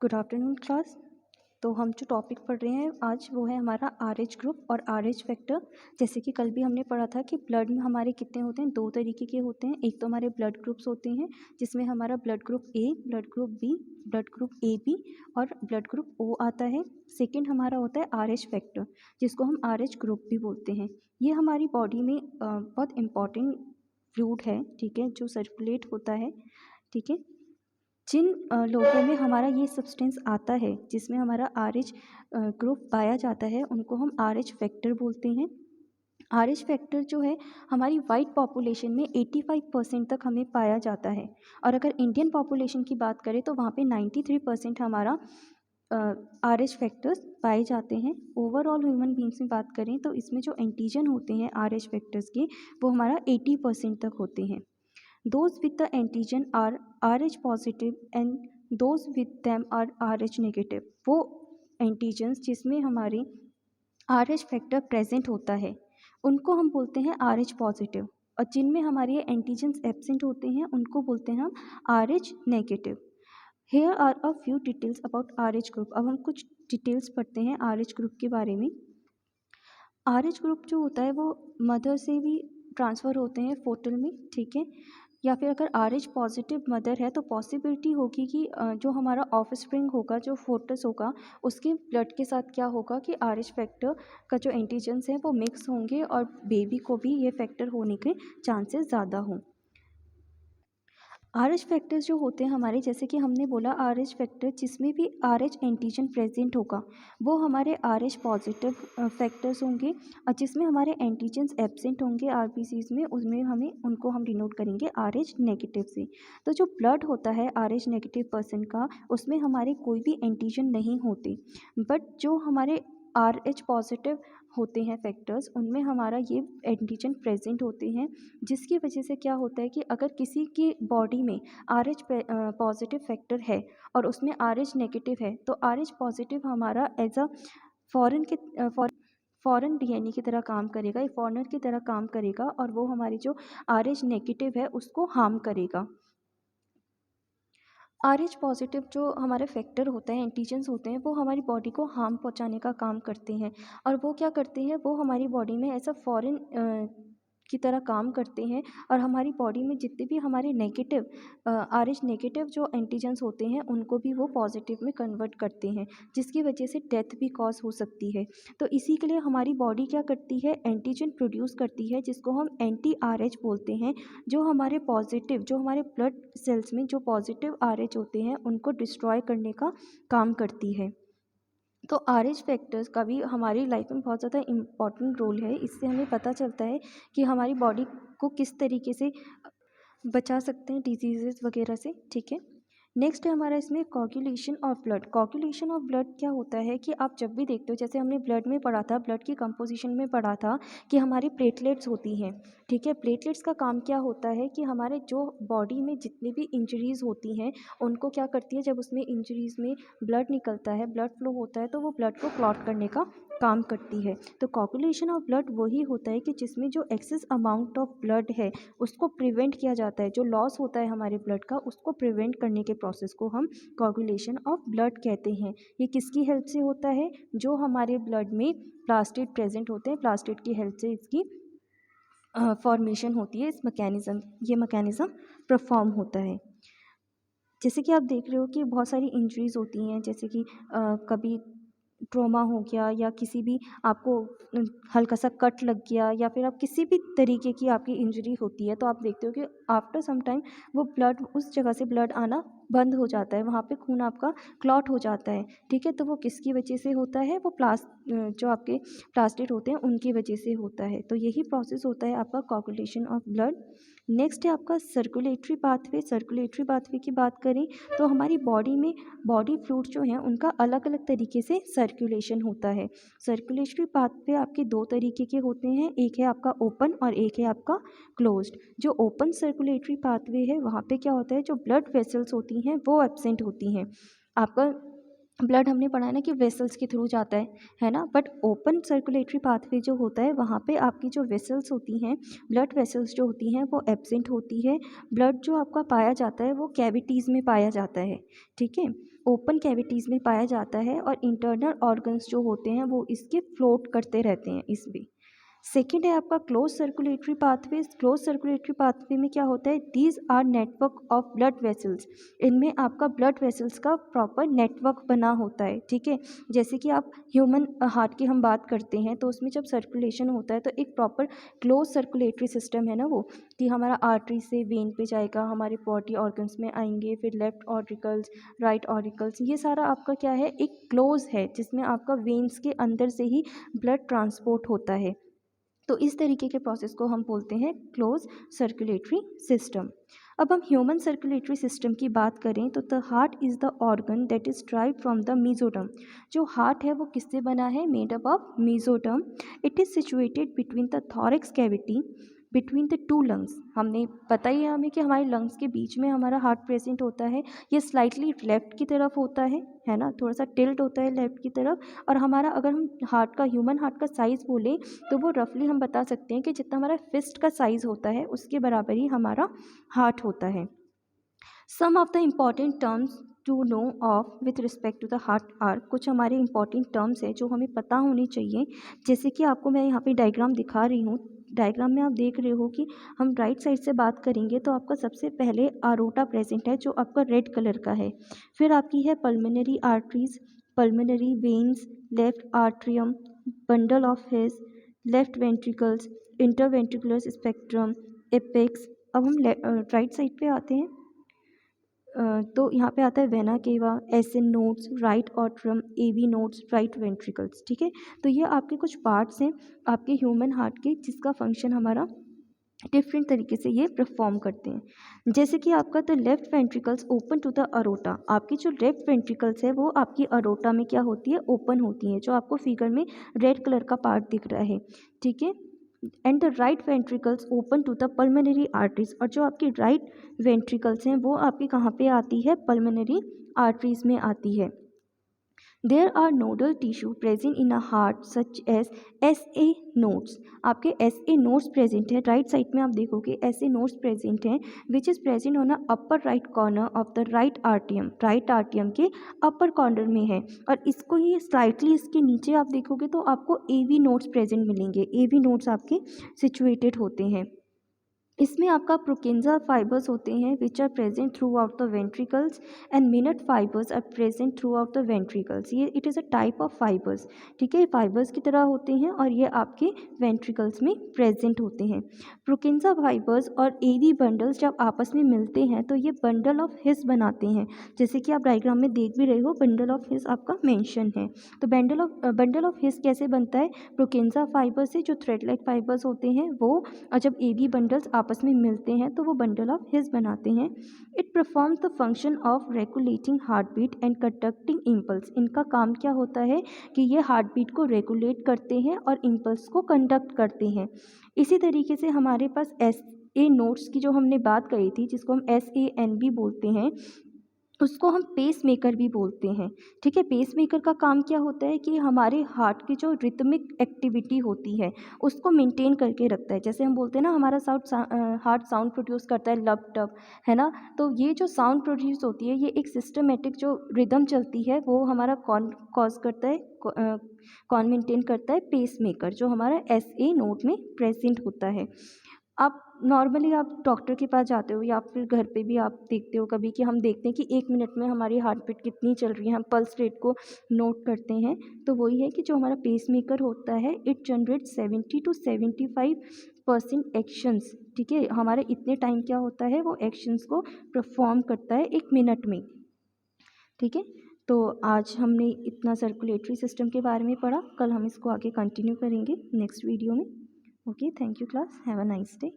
Good afternoon class. तो हम जो टॉपिक पढ़ रहे हैं आज वो है हमारा RH ग्रुप और RH फैक्टर। जैसे कि कल भी हमने पढ़ा था कि ब्लड में हमारे कितने होते हैं, दो तरीके के होते हैं। एक तो हमारे ब्लड ग्रुप्स होते हैं जिसमें हमारा blood group A, blood group B, blood group AB और ब्लड ग्रुप O आता है। सेकेंड हमारा होता है RH फैक्टर जिसको हम RH ग्रुप भी बोलते हैं। ये हमारी बॉडी में बहुत इम्पॉर्टेंट फ्लूइड है, ठीक है, जो सर्कुलेट होता है, ठीक है। जिन लोगों में हमारा ये सब्सटेंस आता है जिसमें हमारा RH ग्रुप पाया जाता है उनको हम RH फैक्टर बोलते हैं। RH फैक्टर जो है हमारी वाइट पॉपुलेशन में 85% तक हमें पाया जाता है, और अगर इंडियन पॉपुलेशन की बात करें तो वहाँ पे 93% हमारा RH फैक्टर्स पाए जाते हैं। ओवरऑल ह्यूमन बींग्स में बात करें तो इसमें जो एंटीजन होते हैं RH फैक्टर्स के वो हमारा 80% तक होते हैं। Those with the antigen are RH positive and those with them are RH negative। वो एंटीजन्स जिसमें हमारे RH फैक्टर प्रेजेंट होता है उनको हम बोलते हैं RH पॉजिटिव, और जिनमें हमारे ये एंटीजन्स एब्सेंट होते हैं उनको बोलते हैं हम RH negative. Here are a few details about RH group. अब हम कुछ डिटेल्स पढ़ते हैं RH ग्रुप के बारे में। RH ग्रुप जो होता है वो मदर से भी ट्रांसफ़र होते हैं फोटल में, ठीक है। या फिर अगर RH पॉजिटिव मदर है तो पॉसिबिलिटी होगी कि जो हमारा ऑफ स्प्रिंग होगा, जो फोटस होगा, उसके ब्लड के साथ क्या होगा कि RH फैक्टर का जो एंटीजन्स है वो मिक्स होंगे और बेबी को भी ये फैक्टर होने के चांसेस ज़्यादा हों। RH फैक्टर्स जो होते हैं हमारे, जैसे कि हमने बोला RH फैक्टर जिसमें भी RH एंटीजन प्रेजेंट होगा वो हमारे RH पॉजिटिव फैक्टर्स होंगे, और जिसमें हमारे एंटीजन्स एब्सेंट होंगे RBCs में उसमें हमें उनको हम डिनोट करेंगे RH नेगेटिव से। तो जो ब्लड होता है RH नेगेटिव पर्सन का उसमें हमारे कोई भी एंटीजन नहीं होते, बट जो हमारे RH पॉजिटिव होते हैं फैक्टर्स उनमें हमारा ये एंटीजन प्रेजेंट होते हैं, जिसकी वजह से क्या होता है कि अगर किसी की बॉडी में RH पॉजिटिव फैक्टर है और उसमें RH नेगेटिव है तो RH पॉजिटिव हमारा एज अ फॉरेन के फॉरेन DNA की तरह काम करेगा, फॉरेनर की तरह काम करेगा, और वो हमारी जो RH नेगेटिव है उसको हार्म करेगा। RH पॉजिटिव जो हमारे फैक्टर होते हैं, एंटीजन्स होते हैं, वो हमारी बॉडी को हार्म पहुंचाने का काम करते हैं। और वो क्या करते हैं, वो हमारी बॉडी में ऐसा फॉरेन की तरह काम करते हैं, और हमारी बॉडी में जितने भी हमारे नेगेटिव RH नेगेटिव जो एंटीजन्स होते हैं उनको भी वो पॉजिटिव में कन्वर्ट करते हैं, जिसकी वजह से डेथ भी कॉज हो सकती है। तो इसी के लिए हमारी बॉडी क्या करती है, एंटीजन प्रोड्यूस करती है जिसको हम एंटी RH बोलते हैं, जो हमारे पॉजिटिव, जो हमारे ब्लड सेल्स में जो पॉजिटिव RH होते हैं उनको डिस्ट्रॉय करने का काम करती है। तो RH फैक्टर्स का भी हमारी लाइफ में बहुत ज़्यादा इम्पॉर्टेंट रोल है। इससे हमें पता चलता है कि हमारी बॉडी को किस तरीके से बचा सकते हैं डिजीज़ेस वगैरह से, ठीक है। नेक्स्ट है हमारा इसमें कोagulation ऑफ ब्लड। कोagulation ऑफ ब्लड क्या होता है कि आप जब भी देखते हो, जैसे हमने ब्लड में पढ़ा था, ब्लड की कंपोजिशन में पढ़ा था कि हमारी प्लेटलेट्स होती हैं, ठीक है। प्लेटलेट्स का काम क्या होता है कि हमारे जो बॉडी में जितनी भी इंजरीज़ होती हैं उनको क्या करती है, जब उसमें इंजरीज़ में ब्लड निकलता है, ब्लड फ्लो होता है, तो वो ब्लड को क्लॉट करने का काम करती है। तो कोagulation ऑफ ब्लड वही होता है कि जिसमें जो एक्सेस अमाउंट ऑफ ब्लड है उसको प्रिवेंट किया जाता है, जो लॉस होता है हमारे ब्लड का उसको प्रिवेंट करने के प्रोसेस को हम कोagulation ऑफ ब्लड कहते हैं। ये किसकी हेल्प से होता है, जो हमारे ब्लड में प्लास्टिड प्रेजेंट होते हैं, प्लास्टिड की हेल्प से इसकी फॉर्मेशन होती है, ये मैकेनिज़्म परफॉर्म होता है। जैसे कि आप देख रहे हो कि बहुत सारी इंजरीज़ होती हैं, जैसे कि कभी ट्रॉमा हो गया या किसी भी आपको हल्का सा कट लग गया या फिर आप किसी भी तरीके की आपकी इंजरी होती है, तो आप देखते हो कि आफ्टर सम टाइम वो ब्लड, उस जगह से ब्लड आना बंद हो जाता है, वहाँ पे खून आपका क्लॉट हो जाता है, ठीक है। तो वो किसकी वजह से होता है, वो जो आपके प्लास्टिड होते हैं उनकी वजह से होता है। तो यही प्रोसेस होता है आपका कोagulation ऑफ ब्लड। नेक्स्ट है आपका सर्कुलेटरी पाथवे। सर्कुलेटरी पाथवे की बात करें तो हमारी बॉडी में बॉडी फ्लूइड जो हैं उनका अलग अलग तरीके से सर्कुलेशन होता है। सर्कुलेटरी पाथवे आपके दो तरीके के होते हैं, एक है आपका ओपन और एक है आपका क्लोज्ड। जो ओपन सर्कुलेटरी पाथवे है वहाँ पे क्या होता है, जो ब्लड वेसल्स होती हैं वो एब्सेंट होती हैं। आपका ब्लड हमने पढ़ा है ना कि वेसल्स के थ्रू जाता है ना। बट ओपन सर्कुलेटरी पाथवे जो होता है वहाँ पे आपकी जो वेसल्स होती हैं, ब्लड वेसल्स जो होती हैं वो एब्सेंट होती है। ब्लड जो आपका पाया जाता है वो कैविटीज़ में पाया जाता है, ठीक है, ओपन कैविटीज़ में पाया जाता है, और इंटरनल ऑर्गन्स जो होते हैं वो इसके फ्लोट करते रहते हैं इसमें। सेकेंड है आपका close circulatory pathway. Close circulatory pathway में क्या होता है, these are network of blood vessels. इनमें आपका ब्लड वेसल्स का प्रॉपर नेटवर्क बना होता है, ठीक है। जैसे कि आप ह्यूमन हार्ट की हम बात करते हैं तो उसमें जब सर्कुलेशन होता है तो एक प्रॉपर क्लोज सर्कुलेटरी सिस्टम है ना वो, कि हमारा आर्टरी से वेन पे जाएगा, हमारे बॉडी ऑर्गन्स में आएंगे, फिर लेफ्ट ऑरिकल्स, राइट ऑरिकल्स, ये सारा आपका क्या है, एक क्लोज है जिसमें आपका वेन्स के अंदर से ही ब्लड ट्रांसपोर्ट होता है। तो इस तरीके के प्रोसेस को हम बोलते हैं क्लोज सर्कुलेटरी सिस्टम। अब हम ह्यूमन सर्कुलेटरी सिस्टम की बात करें तो the heart is the organ that is drive from the mesoderm. जो हार्ट है वो किससे बना है, made up of mesoderm. It is situated between the thorax cavity, between the two lungs. हमने पता ही है हमें कि हमारे लंग्स के बीच में हमारा हार्ट प्रेजेंट होता है। ये स्लाइटली लेफ्ट की तरफ होता है ना, थोड़ा सा टिल्ट होता है लेफ्ट की तरफ। और हमारा अगर हम हार्ट का, ह्यूमन हार्ट का साइज़ बोलें तो वो रफली हम बता सकते हैं कि जितना हमारा फिस्ट का साइज़ होता है उसके बराबर ही हमारा हार्ट होता है। Some of the important terms to know of with respect to the heart are, कुछ हमारे इंपॉर्टेंट टर्म्स हैं जो हमें पता होने चाहिए। जैसे कि आपको मैं यहाँ पे डायग्राम दिखा रही हूँ। डायग्राम में आप देख रहे हो कि हम राइट साइड से बात करेंगे तो आपका सबसे पहले आरोटा प्रेजेंट है जो आपका रेड कलर का है। फिर आपकी है pulmonary arteries, pulmonary veins, left atrium, bundle of his, left ventricles, interventricular spectrum, apex. अब हम राइट साइड पे आते हैं। तो यहाँ पे आता है वेना केवा, एसिन नोड्स, राइट ऑट्रम, एवी नोड्स, राइट वेंट्रिकल्स, ठीक है। तो ये आपके कुछ पार्ट्स हैं आपके ह्यूमन हार्ट के जिसका फंक्शन हमारा डिफरेंट तरीके से ये परफॉर्म करते हैं। जैसे कि आपका the left ventricles open to the aorta, आपकी जो लेफ्ट वेंट्रिकल्स है वो आपकी अरोटा में क्या होती है, ओपन होती हैं, जो आपको फिगर में रेड कलर का पार्ट दिख रहा है, ठीक है। And the right ventricles open to the pulmonary arteries, और जो आपकी राइट वेंट्रिकल्स हैं वो आपकी कहाँ पे आती है, पल्मोनरी आर्टरीज में आती है। There are nodal tissue present in a heart such as SA nodes. आपके SA नोड्स प्रेजेंट है, राइट साइड में आप देखोगे SA नोड्स प्रेजेंट हैं which is present on a upper right corner of the right आर्टियम, right आर्टियम के upper corner में है। और इसको ही स्लाइटली इसके नीचे आप देखोगे तो आपको AV नोड्स प्रेजेंट मिलेंगे। AV नोड्स आपके सिचुएटेड होते हैं। इसमें आपका प्रोकेंजा फाइबर्स होते हैं which are present throughout the ventricles, and मिनट fibres are present throughout the ventricles. ये it is a type of fibres, ठीक है, फाइबर्स की तरह होते हैं और ये आपके वेंट्रिकल्स में प्रेजेंट होते हैं। प्रोकेंजा फाइबर्स और एवी बंडल्स जब आपस में मिलते हैं तो ये बंडल ऑफ हिस बनाते हैं। जैसे कि आप डायग्राम में देख भी रहे हो, बंडल ऑफ हिस आपका मेंशन है। तो बंडल ऑफ हिस कैसे बनता है, प्रोकेंजा फाइबर से जो थ्रेड लाइक फाइबर्स होते हैं वो, और जब एवी बंडल्स आपस में मिलते हैं तो वो बंडल ऑफ हिस बनाते हैं। It performs the function of regulating heart beat and conducting impulse. इनका काम क्या होता है कि ये हार्ट बीट को रेगुलेट करते हैं और इम्पल्स को कंडक्ट करते हैं। इसी तरीके से हमारे पास SA नोड्स की जो हमने बात करी थी, जिसको हम SAN भी बोलते हैं, उसको हम पेस मेकर भी बोलते हैं, ठीक है। पेस मेकर का काम क्या होता है कि हमारे हार्ट की जो रिथमिक एक्टिविटी होती है उसको मेंटेन करके रखता है। जैसे हम बोलते हैं ना, हमारा हार्ट साउंड प्रोड्यूस करता है लब टब, है ना। तो ये जो साउंड प्रोड्यूस होती है ये एक सिस्टमेटिक जो रिदम चलती है वो हमारा कौन कॉज करता है, कौन मेंटेन करता है, पेस मेकर, जो हमारा SA नोड में प्रेजेंट होता है। आप नॉर्मली आप डॉक्टर के पास जाते हो या फिर घर पे भी आप देखते हो कभी कि हम देखते हैं कि 1 मिनट में हमारी हार्ट बीट कितनी चल रही है, हम पल्स रेट को नोट करते हैं। तो वही है कि जो हमारा पेस मेकर होता है इट जनरेट 70 to 75% एक्शंस, ठीक है। हमारे इतने टाइम क्या होता है, वो एक्शंस को परफॉर्म करता है 1 मिनट में, ठीक है। तो आज हमने इतना सर्कुलेटरी सिस्टम के बारे में पढ़ा, कल हम इसको आगे कंटिन्यू करेंगे नेक्स्ट वीडियो में। Okay, thank you class, have a nice day.